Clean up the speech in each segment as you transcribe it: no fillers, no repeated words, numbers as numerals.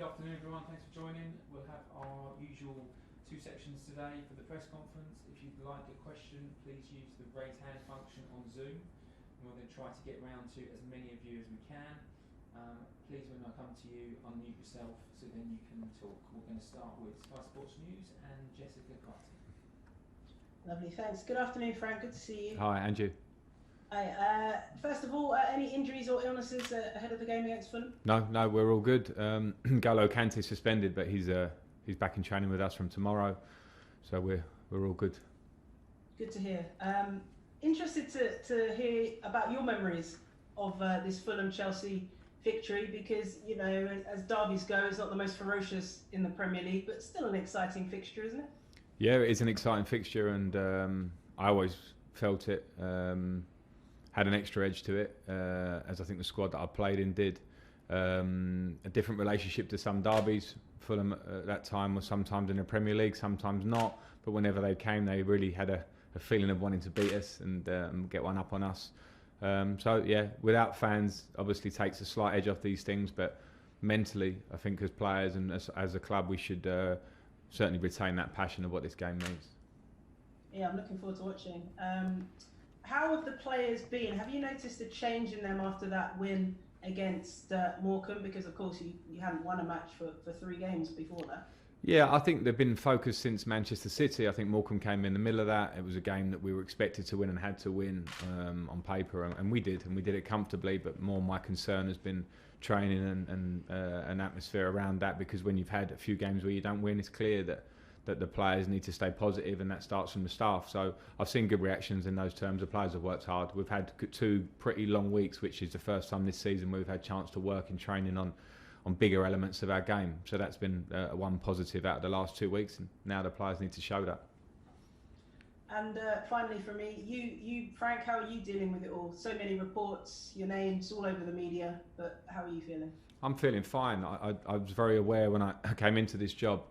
good afternoon everyone, thanks for joining. We'll have our usual two sections today for the press conference. If you'd like a question, please use the raise hand function on Zoom. And we're going to try to get round to as many of you as we can. Please, when I come to you, unmute yourself so then you can talk. We're going to start with Sky Sports News and Jessica Carty. Lovely, thanks. Good afternoon, Frank. Good to see you. Hi, Andrew. Hi. First of all, any injuries or illnesses ahead of the game against Fulham? No, we're all good. N'Golo Kanté suspended, but he's back in training with us from tomorrow, so we're all good. Good to hear. Interested to hear about your memories of this Fulham Chelsea victory, because you know, as derbies go, it's not the most ferocious in the Premier League, but still an exciting fixture, isn't it? Yeah, it is an exciting fixture, and I always felt it had an extra edge to it, as I think the squad that I played in did. A different relationship to some derbies. Fulham at that time was sometimes in the Premier League, sometimes not, but whenever they came, they really had a feeling of wanting to beat us and get one up on us. So yeah, without fans, obviously takes a slight edge off these things, but mentally, I think as players and as a club, we should certainly retain that passion of what this game means. Yeah, I'm looking forward to watching. How have the players been? Have you noticed a change in them after that win against Morecambe? Because of course you hadn't won a match for 3 games before that. Yeah, I think they've been focused since Manchester City. I think Morecambe came in the middle of that. It was a game that we were expected to win and had to win on paper, and we did it comfortably. But more my concern has been training and an atmosphere around that, because when you've had a few games where you don't win, it's clear that the players need to stay positive, and that starts from the staff. So I've seen good reactions in those terms. The players have worked hard. We've had 2 pretty long weeks, which is the first time this season we've had a chance to work in training on bigger elements of our game. So that's been one positive out of the last 2 weeks, and now the players need to show that. And finally for me, you Frank, how are you dealing with it all? So many reports, your name's all over the media, but how are you feeling? I'm feeling fine. I was very aware when I came into this job,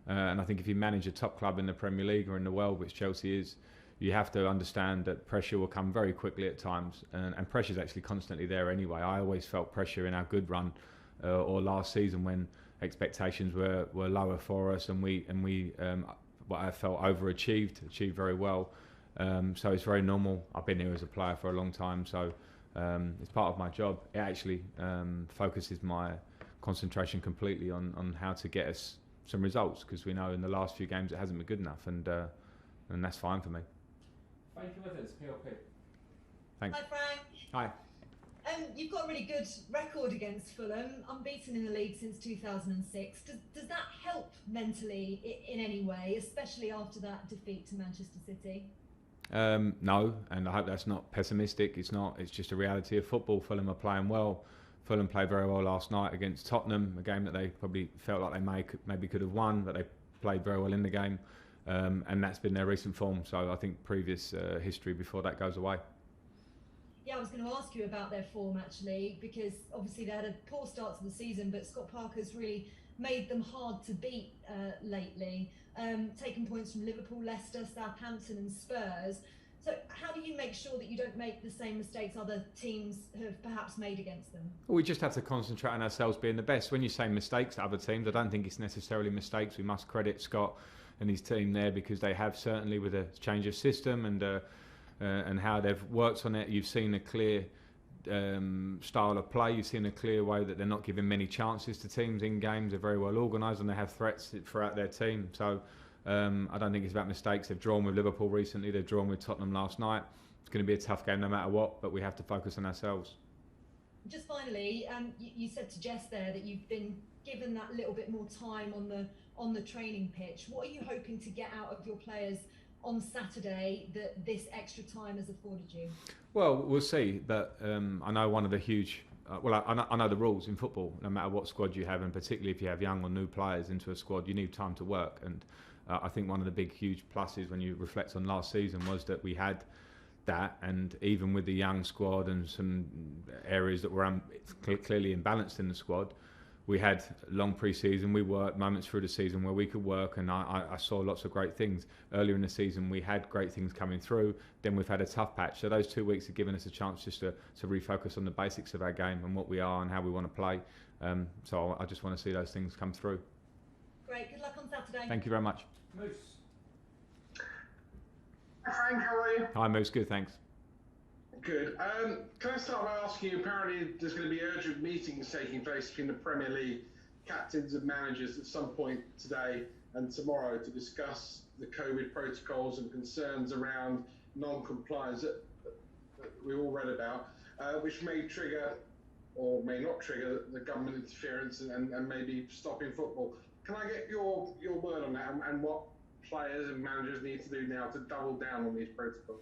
and I think if you manage a top club in the Premier League or in the world, which Chelsea is, you have to understand that pressure will come very quickly at times, and pressure is actually constantly there anyway. I always felt pressure in our good run, or last season when expectations were lower for us, and we what I felt achieved very well. So it's very normal. I've been here as a player for a long time, so it's part of my job. It actually focuses my concentration completely on how to get us some results, because we know in the last few games it hasn't been good enough, and that's fine for me. Thank you with us, PLP. Thanks. Hi Frank. Hi. You've got a really good record against Fulham, unbeaten in the league since 2006. Does that help mentally in any way, especially after that defeat to Manchester City? No, and I hope that's not pessimistic. It's not. It's just a reality of football. Fulham are playing well. Fulham played very well last night against Tottenham, a game that they probably felt like they maybe could have won, but they played very well in the game, and that's been their recent form. So I think previous history before that goes away. Yeah, I was going to ask you about their form actually, because obviously they had a poor start to the season, but Scott Parker's really made them hard to beat lately, taking points from Liverpool, Leicester, Southampton and Spurs. So how do you make sure that you don't make the same mistakes other teams have perhaps made against them? We just have to concentrate on ourselves being the best. When you say mistakes to other teams, I don't think it's necessarily mistakes. We must credit Scott and his team there, because they have, certainly with a change of system and how they've worked on it. You've seen a clear style of play. You've seen a clear way that they're not giving many chances to teams in games. They're very well organised, and they have threats throughout their team. So I don't think it's about mistakes. They've drawn with Liverpool recently. They've drawn with Tottenham last night. It's going to be a tough game no matter what, but we have to focus on ourselves. Just finally, you said to Jess there that you've been given that little bit more time on the training pitch. What are you hoping to get out of your players on Saturday that this extra time has afforded you? Well, we'll see. But I know one of the huge... I know the rules in football. No matter what squad you have, and particularly if you have young or new players into a squad, you need time to work. And I think one of the big, huge pluses when you reflect on last season was that we had that, and even with the young squad and some areas that were clearly imbalanced in the squad, we had long pre-season, we worked moments through the season where we could work, and I saw lots of great things. Earlier in the season we had great things coming through, then we've had a tough patch. So those 2 weeks have given us a chance just to refocus on the basics of our game and what we are and how we want to play. So I just want to see those things come through. Great, good luck on Saturday. Thank you very much. Moose. Hi Frank, how are you? Hi Moose, good, thanks. Good. Can I start by asking you, apparently there's going to be urgent meetings taking place between the Premier League captains and managers at some point today and tomorrow to discuss the COVID protocols and concerns around non-compliance that we all read about, which may trigger or may not trigger the government interference and maybe stopping football. Can I get your word on that and what players and managers need to do now to double down on these protocols?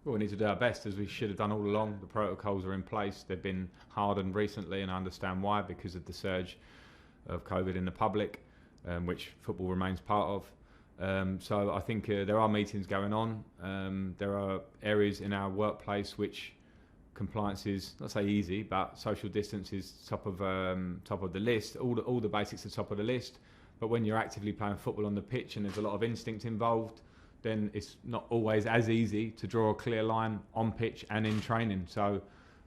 Well, we need to do our best, as we should have done all along. The protocols are in place. They've been hardened recently, and I understand why, because of the surge of COVID in the public, which football remains part of. So I think there are meetings going on. There are areas in our workplace which compliance is, not say easy, but social distance is top of the list. All the basics are top of the list. But when you're actively playing football on the pitch and there's a lot of instinct involved, then it's not always as easy to draw a clear line on pitch and in training. So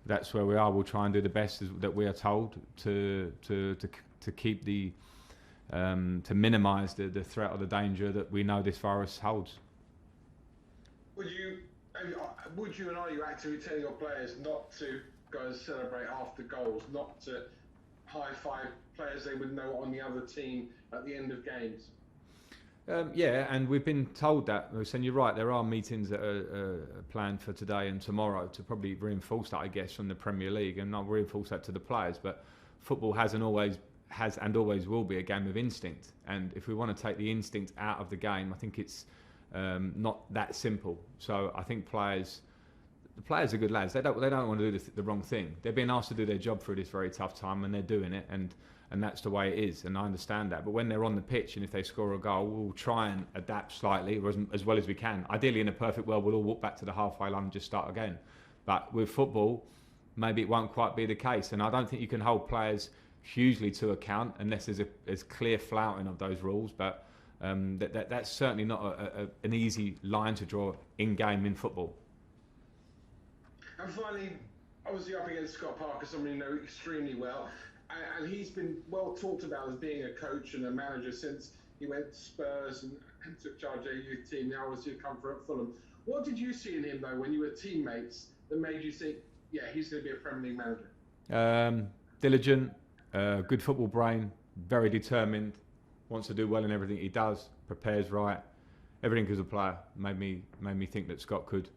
that's where we are. We'll try and do the best that we are told to keep to minimise the threat or the danger that we know this virus holds. Would you and are you actively telling your players not to go and celebrate after goals, not to high-five players they would know on the other team at the end of games? Yeah, and we've been told that. And you're right, there are meetings that are planned for today and tomorrow to probably reinforce that, I guess, from the Premier League, and not reinforce that to the players. But football has and always will be a game of instinct. And if we want to take the instinct out of the game, I think it's not that simple. So I think the players are good lads. They don't want to do the wrong thing. They're being asked to do their job through this very tough time, and they're doing it. And that's the way it is, and I understand that. But when they're on the pitch and if they score a goal, we'll try and adapt slightly as well as we can. Ideally, in a perfect world, we'll all walk back to the halfway line and just start again. But with football, maybe it won't quite be the case. And I don't think you can hold players hugely to account unless there's clear flouting of those rules. But that's certainly not an easy line to draw in-game in football. And finally, obviously up against Scott Parker, someone you know extremely well. And he's been well talked about as being a coach and a manager since he went to Spurs and took charge of a youth team. Now obviously come for at Fulham. What did you see in him though when you were teammates that made you think, yeah, he's going to be a Premier League manager? Diligent, good football brain, very determined, wants to do well in everything he does, prepares right. Everything as a player made me think that Scott could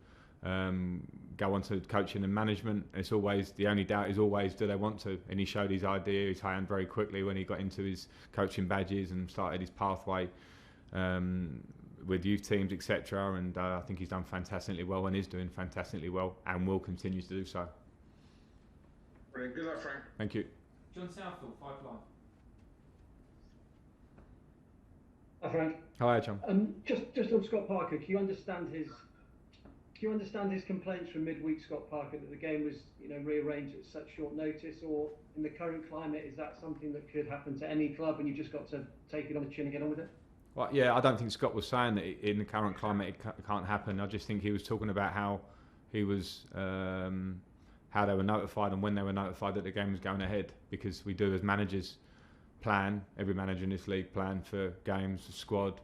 go on to coaching and management. It's always, the only doubt is always, do they want to? And he showed his idea, his hand very quickly when he got into his coaching badges and started his pathway with youth teams, etc. And I think he's done fantastically well and is doing fantastically well and will continue to do so. Brilliant. Good luck, Frank. Thank you. John Southall, 5 Live. Hi Frank. Hi John. Just on Scott Parker, can you understand his complaints from midweek, Scott Parker, that the game was rearranged at such short notice, or in the current climate, is that something that could happen to any club and you've just got to take it on the chin and get on with it? Well, yeah, I don't think Scott was saying that in the current climate it can't happen. I just think he was talking about how he was, how they were notified and when they were notified that the game was going ahead, because we do as managers plan, every manager in this league plan for games, squad,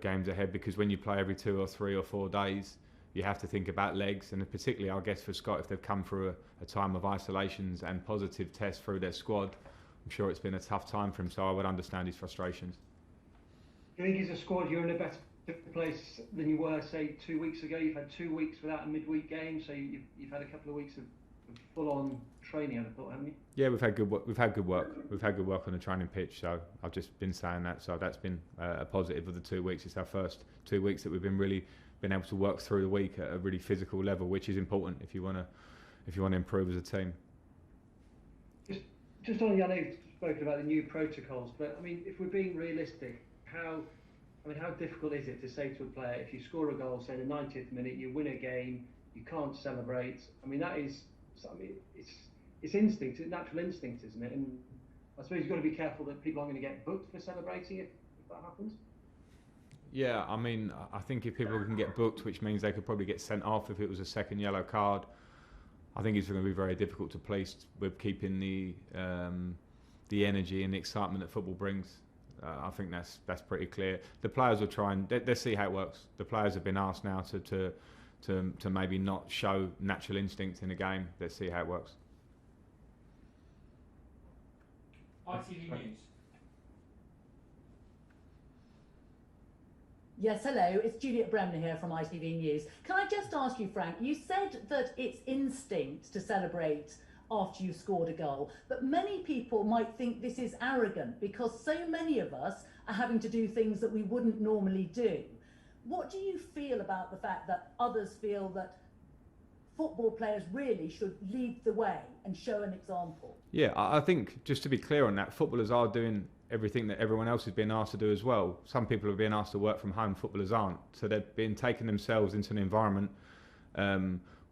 games ahead, because when you play every 2 or 3 or 4 days, you have to think about legs, and particularly, I guess, for Scott, if they've come through a time of isolations and positive tests through their squad, I'm sure it's been a tough time for him, so I would understand his frustrations. Do you think as a squad you're in a better place than you were, say, 2 weeks ago? You've had 2 weeks without a midweek game, so you've had a couple of weeks of full-on training, I'd have thought, haven't you? Yeah, we've had good work. We've had good work on the training pitch, so I've just been saying that, so that's been a positive of the 2 weeks. It's our first 2 weeks that we've been able to work through the week at a really physical level, which is important if you want to improve as a team. Just on, I know you've spoken about the new protocols, but I mean, if we're being realistic, how difficult is it to say to a player, if you score a goal, say in the 90th minute, you win a game, you can't celebrate? I mean, it's instinct, it's natural instinct, isn't it? And I suppose you've got to be careful that people aren't going to get booked for celebrating if that happens. Yeah, I mean, I think if people can get booked, which means they could probably get sent off if it was a second yellow card, I think it's going to be very difficult to police with keeping the energy and the excitement that football brings. I think that's pretty clear. The players will try and let's see how it works. The players have been asked now to maybe not show natural instinct in a game. Let's see how it works. ITV News. Yes, hello, it's Juliet Bremner here from ITV News. Can I just ask you, Frank, you said that it's instinct to celebrate after you scored a goal, but many people might think this is arrogant because so many of us are having to do things that we wouldn't normally do. What do you feel about the fact that others feel that football players really should lead the way and show an example? Yeah, I think, just to be clear on that, footballers are doing everything that everyone else is being asked to do as well. Some people are being asked to work from home, footballers aren't. So they're being taken themselves into an environment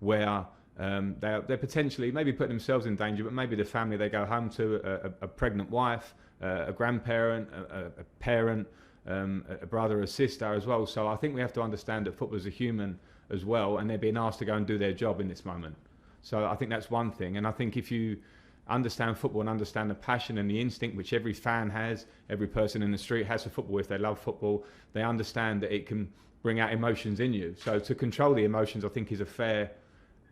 where they're potentially maybe putting themselves in danger, but maybe the family they go home to, a pregnant wife, a grandparent, a parent, a brother, a sister as well. So I think we have to understand that footballers are human as well, and they're being asked to go and do their job in this moment. So I think that's one thing. And I think if you understand football and understand the passion and the instinct which every fan has, every person in the street has for football, if they love football, they understand that it can bring out emotions in you. So to control the emotions, I think, is a fair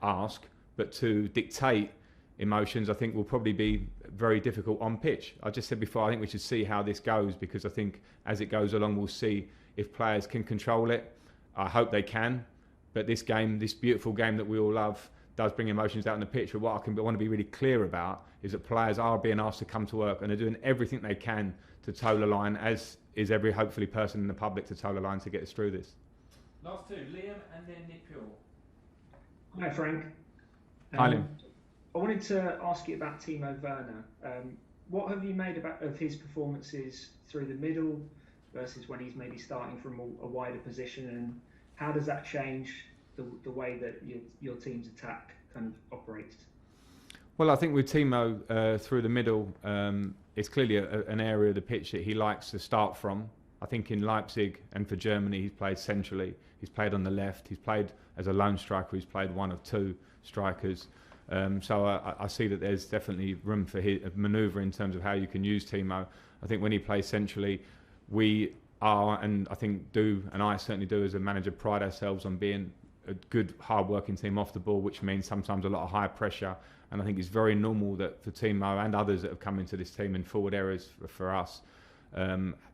ask, but to dictate emotions, I think, will probably be very difficult on pitch. I just said before, I think we should see how this goes, because I think as it goes along, we'll see if players can control it. I hope they can, but this game, this beautiful game that we all love, does bring emotions out on the pitch. But what I want to be really clear about is that players are being asked to come to work and are doing everything they can to toe the line, as is every, hopefully, person in the public to toe the line to get us through this. Last two, Liam and then Nick Pure. Hi, Frank. Hi, Liam. I wanted to ask you about Timo Werner. What have you made of his performances through the middle versus when he's maybe starting from a wider position, and how does that change the way that your team's attack kind of operates? Well, I think with Timo through the middle, it's clearly an area of the pitch that he likes to start from. I think in Leipzig and for Germany, he's played centrally. He's played on the left. He's played as a lone striker. He's played one of two strikers. So I see that there's definitely room for his manoeuvre in terms of how you can use Timo. I think when he plays centrally, we are, and I think do, and I certainly do as a manager, pride ourselves on being a good, hard-working team off the ball, which means sometimes a lot of high pressure. And I think it's very normal that for Timo and others that have come into this team in forward areas for us,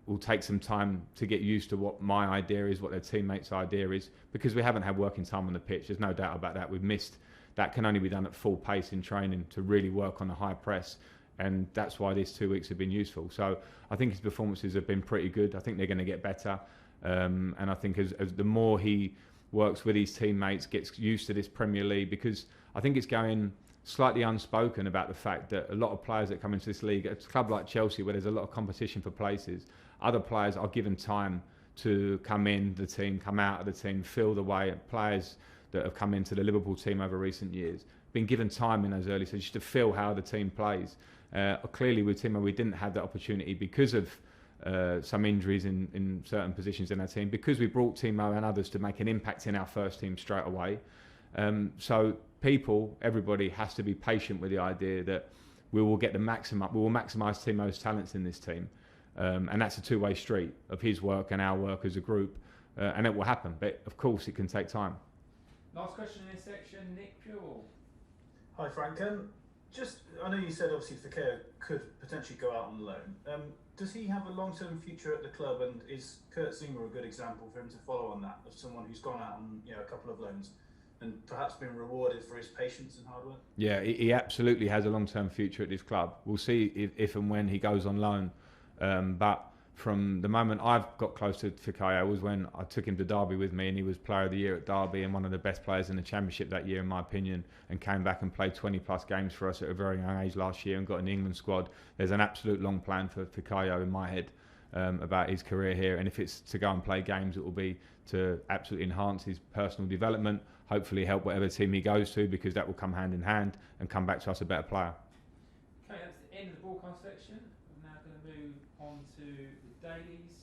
will take some time to get used to what my idea is, what their teammates' idea is, because we haven't had working time on the pitch. There's no doubt about that. We've missed. That can only be done at full pace in training to really work on a high press. And that's why these 2 weeks have been useful. So I think his performances have been pretty good. I think they're going to get better. And I think as the more he works with his teammates, gets used to this Premier League, because I think it's going slightly unspoken about the fact that a lot of players that come into this league, at a club like Chelsea where there's a lot of competition for places, other players are given time to come in the team, come out of the team, feel the way. Players that have come into the Liverpool team over recent years been given time in those early stages to feel how the team plays. Clearly with Timo, we didn't have that opportunity because of some injuries in certain positions in our team, because we brought Timo and others to make an impact in our first team straight away. So everybody has to be patient with the idea that we will get the maximum, we will maximise Timo's talents in this team. And that's a two-way street of his work and our work as a group. And it will happen, but of course it can take time. Last question in this section, Nick Pure. Hi, Frank. I know you said obviously Thiago could potentially go out on loan. Does he have a long-term future at the club, and is Kurt Zouma a good example for him to follow on that, of someone who's gone out on a couple of loans and perhaps been rewarded for his patience and hard work? Yeah, he absolutely has a long-term future at this club. We'll see if and when he goes on loan. But from the moment I've got close to Thiago was when I took him to Derby with me, and he was Player of the Year at Derby and one of the best players in the Championship that year, in my opinion, and came back and played 20-plus games for us at a very young age last year and got in the England squad. There's an absolute long plan for Thiago in my head about his career here, and if it's to go and play games, it will be to absolutely enhance his personal development, hopefully help whatever team he goes to, because that will come hand in hand and come back to us a better player. Okay, that's the end of the broadcast section. on to the dailies.